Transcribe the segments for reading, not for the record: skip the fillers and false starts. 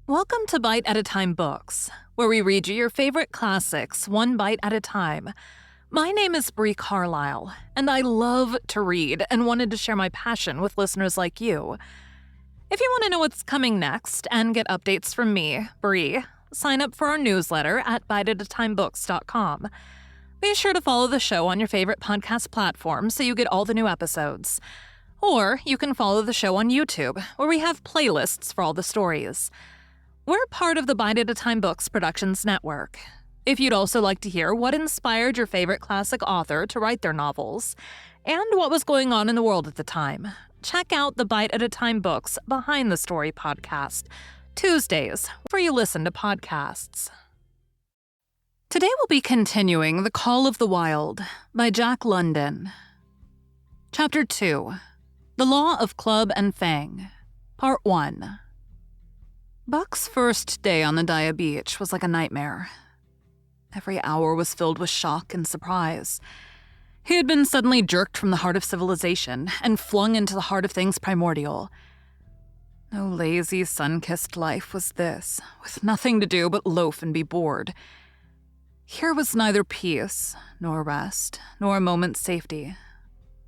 Welcome to Bite at a Time Books, where we read you your favorite classics one bite at a time. My name is Bree Carlile, and I love to read and wanted to share my passion with listeners like you. If you want to know what's coming next and get updates from me, Bree, sign up for our newsletter at biteatatimebooks.com. Be sure to follow the show on your favorite podcast platform so you get all the new episodes. Or you can follow the show on YouTube, where we have playlists for all the stories. We're part of the Bite at a Time Books Productions Network. If you'd also like to hear what inspired your favorite classic author to write their novels, and what was going on in the world at the time, check out the Bite at a Time Books Behind the Story podcast, Tuesdays, where you listen to podcasts. Today we'll be continuing The Call of the Wild by Jack London. Chapter 2, The Law of Club and Fang, Part 1. Buck's first day on the Daya Beach was like a nightmare. Every hour was filled with shock and surprise. He had been suddenly jerked from the heart of civilization and flung into the heart of things primordial. No lazy, sun-kissed life was this, with nothing to do but loaf and be bored. Here was neither peace, nor rest, nor a moment's safety.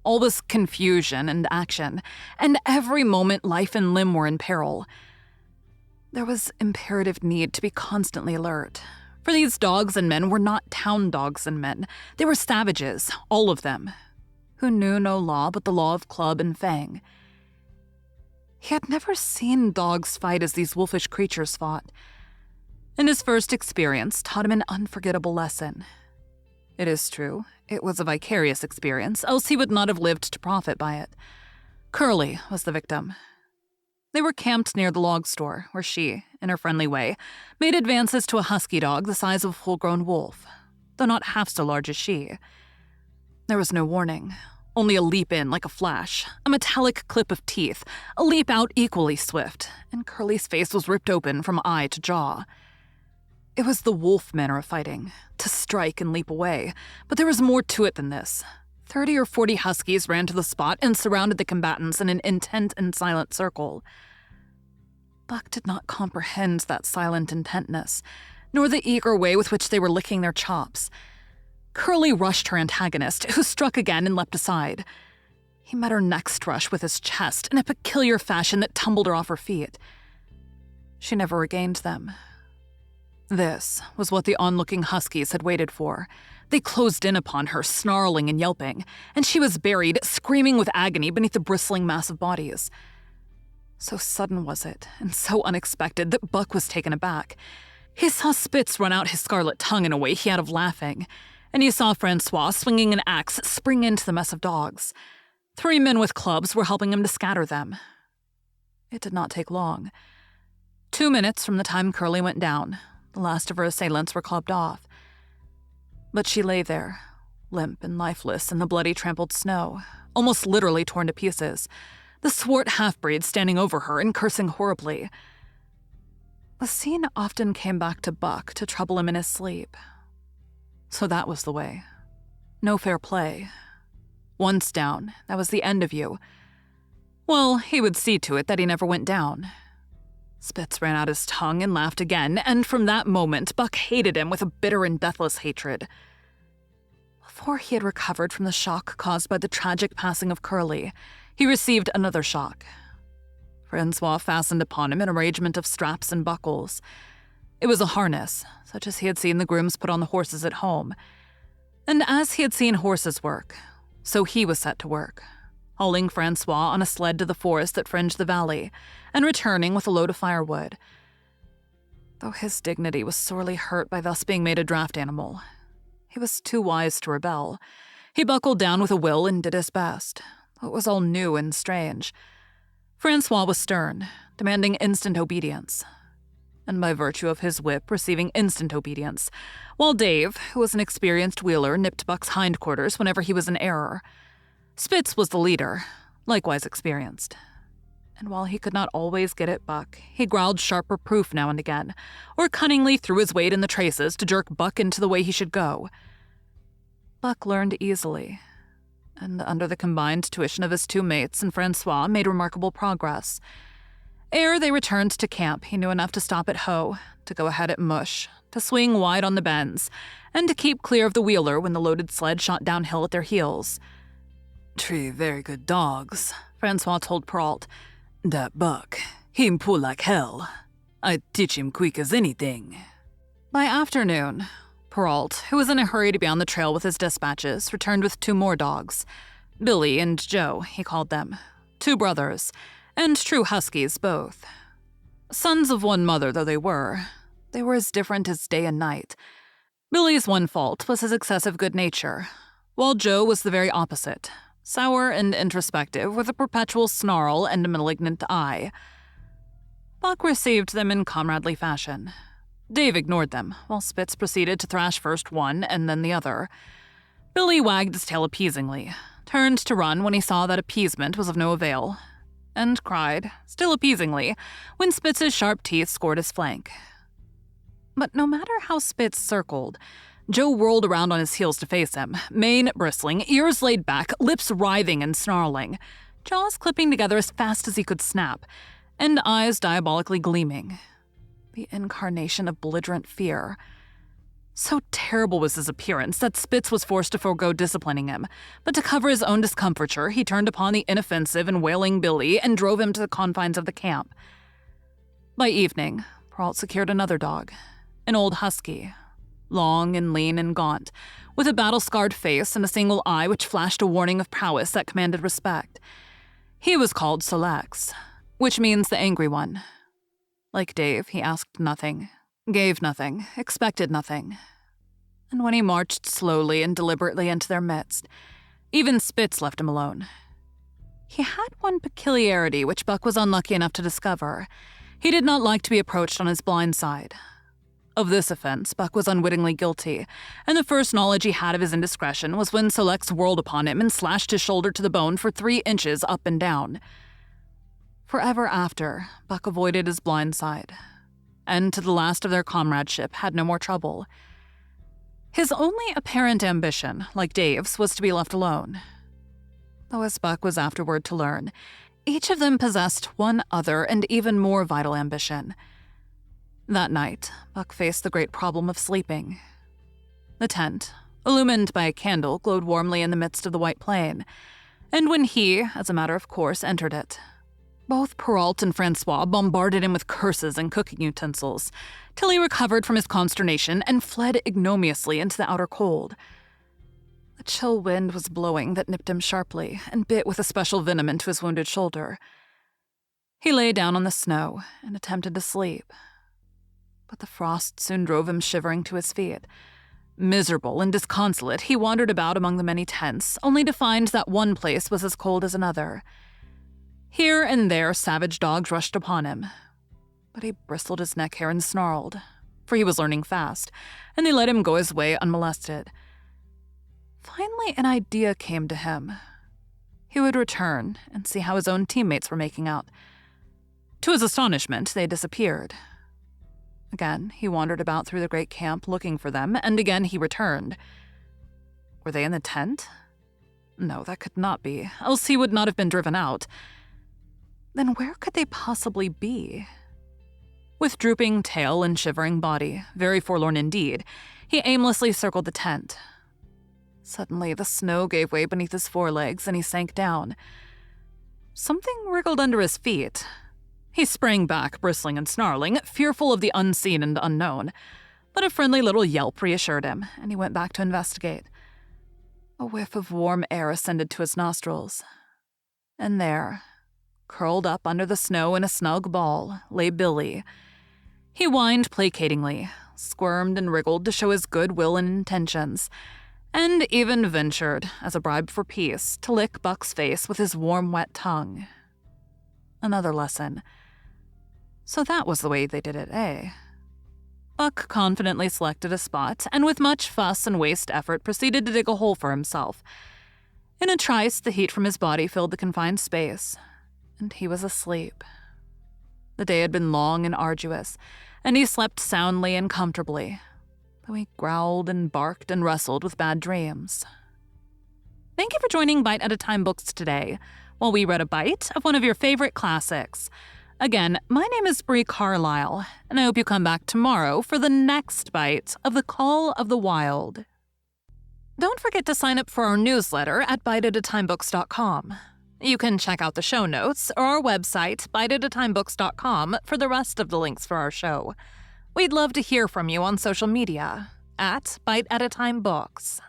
All was confusion and action, and every moment life and limb were in peril. There was imperative need to be constantly alert, for these dogs and men were not town dogs and men. They were savages, all of them, who knew no law but the law of club and fang. He had never seen dogs fight as these wolfish creatures fought, and his first experience taught him an unforgettable lesson. It is true, it was a vicarious experience, else he would not have lived to profit by it. Curly was the victim. They were camped near the log store, where she, in her friendly way, made advances to a husky dog the size of a full-grown wolf, though not half so large as she. There was no warning, only a leap in like a flash, a metallic clip of teeth, a leap out equally swift, and Curly's face was ripped open from eye to jaw. It was the wolf manner of fighting, to strike and leap away, but there was more to it than this. 30 or 40 huskies ran to the spot and surrounded the combatants in an intent and silent circle. Buck did not comprehend that silent intentness, nor the eager way with which they were licking their chops. Curly rushed her antagonist, who struck again and leapt aside. He met her next rush with his chest in a peculiar fashion that tumbled her off her feet. She never regained them. This was what the onlooking huskies had waited for. They closed in upon her, snarling and yelping, and she was buried, screaming with agony beneath the bristling mass of bodies. So sudden was it, and so unexpected, that Buck was taken aback. He saw Spitz run out his scarlet tongue in a way he had of laughing, and he saw Francois, swinging an axe, spring into the mess of dogs. 3 men with clubs were helping him to scatter them. It did not take long. 2 minutes from the time Curly went down, the last of her assailants were clubbed off. But she lay there, limp and lifeless in the bloody trampled snow, almost literally torn to pieces, the swart half-breed standing over her and cursing horribly. The scene often came back to Buck to trouble him in his sleep. So that was the way. No fair play. Once down, that was the end of you. Well, he would see to it that he never went down. Spitz ran out his tongue and laughed again, and from that moment, Buck hated him with a bitter and deathless hatred. Before he had recovered from the shock caused by the tragic passing of Curly, he received another shock. Francois fastened upon him an arrangement of straps and buckles. It was a harness, such as he had seen the grooms put on the horses at home. And as he had seen horses work, so he was set to work, hauling Francois on a sled to the forest that fringed the valley, and returning with a load of firewood. Though his dignity was sorely hurt by thus being made a draft animal, he was too wise to rebel. He buckled down with a will and did his best, though it was all new and strange. Francois was stern, demanding instant obedience, and by virtue of his whip receiving instant obedience, while Dave, who was an experienced wheeler, nipped Buck's hindquarters whenever he was in error. Spitz was the leader, likewise experienced. And while he could not always get at Buck, he growled sharp reproof now and again, or cunningly threw his weight in the traces to jerk Buck into the way he should go. Buck learned easily, and under the combined tuition of his 2 mates and Francois made remarkable progress. Ere they returned to camp, he knew enough to stop at hoe, to go ahead at mush, to swing wide on the bends, and to keep clear of the wheeler when the loaded sled shot downhill at their heels. "Three very good dogs," Francois told Perrault. "That buck, him pull like hell. I'd teach him quick as anything." By afternoon, Perrault, who was in a hurry to be on the trail with his dispatches, returned with 2 more dogs. Billy and Joe, he called them. 2 brothers, and true huskies both. Sons of one mother though they were as different as day and night. Billy's one fault was his excessive good nature, while Joe was the very opposite, sour and introspective with a perpetual snarl and a malignant eye. Buck received them in comradely fashion. Dave ignored them, while Spitz proceeded to thrash first one and then the other. Billy wagged his tail appeasingly, turned to run when he saw that appeasement was of no avail, and cried, still appeasingly, when Spitz's sharp teeth scored his flank. But no matter how Spitz circled, Joe whirled around on his heels to face him, mane bristling, ears laid back, lips writhing and snarling, jaws clipping together as fast as he could snap, and eyes diabolically gleaming. The incarnation of belligerent fear. So terrible was his appearance that Spitz was forced to forego disciplining him, but to cover his own discomfiture, he turned upon the inoffensive and wailing Billy and drove him to the confines of the camp. By evening, Perrault secured another dog, an old husky, long and lean and gaunt, with a battle-scarred face and a single eye which flashed a warning of prowess that commanded respect. He was called Solex, which means the angry one. Like Dave, he asked nothing, gave nothing, expected nothing. And when he marched slowly and deliberately into their midst, even Spitz left him alone. He had one peculiarity which Buck was unlucky enough to discover. He did not like to be approached on his blind side. Of this offense, Buck was unwittingly guilty, and the first knowledge he had of his indiscretion was when Solex whirled upon him and slashed his shoulder to the bone for 3 inches up and down. Forever after, Buck avoided his blind side, and to the last of their comradeship had no more trouble. His only apparent ambition, like Dave's, was to be left alone. Though as Buck was afterward to learn, each of them possessed one other and even more vital ambition. That night, Buck faced the great problem of sleeping. The tent, illumined by a candle, glowed warmly in the midst of the white plain, and when he, as a matter of course, entered it, both Perrault and Francois bombarded him with curses and cooking utensils, till he recovered from his consternation and fled ignominiously into the outer cold. A chill wind was blowing that nipped him sharply and bit with a special venom into his wounded shoulder. He lay down on the snow and attempted to sleep, but the frost soon drove him shivering to his feet. Miserable and disconsolate, he wandered about among the many tents, only to find that one place was as cold as another. Here and there savage dogs rushed upon him, but he bristled his neck hair and snarled, for he was learning fast, and they let him go his way unmolested. Finally, an idea came to him. He would return and see how his own teammates were making out. To his astonishment, they disappeared. Again, he wandered about through the great camp looking for them, and again he returned. Were they in the tent? No, that could not be, else he would not have been driven out. Then where could they possibly be? With drooping tail and shivering body, very forlorn indeed, he aimlessly circled the tent. Suddenly, the snow gave way beneath his forelegs, and he sank down. Something wriggled under his feet. He sprang back, bristling and snarling, fearful of the unseen and unknown, but a friendly little yelp reassured him, and he went back to investigate. A whiff of warm air ascended to his nostrils, and there, curled up under the snow in a snug ball, lay Billy. He whined placatingly, squirmed and wriggled to show his good will and intentions, and even ventured, as a bribe for peace, to lick Buck's face with his warm, wet tongue. Another lesson. So that was the way they did it, eh? Buck confidently selected a spot, and with much fuss and waste effort proceeded to dig a hole for himself. In a trice, the heat from his body filled the confined space, and he was asleep. The day had been long and arduous, and he slept soundly and comfortably, though he growled and barked and wrestled with bad dreams. Thank you for joining Bite at a Time Books today, while we read a bite of one of your favorite classics. Again, my name is Bree Carlile, and I hope you come back tomorrow for the next bite of The Call of the Wild. Don't forget to sign up for our newsletter at biteatatimebooks.com. You can check out the show notes or our website, biteatatimebooks.com, for the rest of the links for our show. We'd love to hear from you on social media at BiteAtATimeBooks.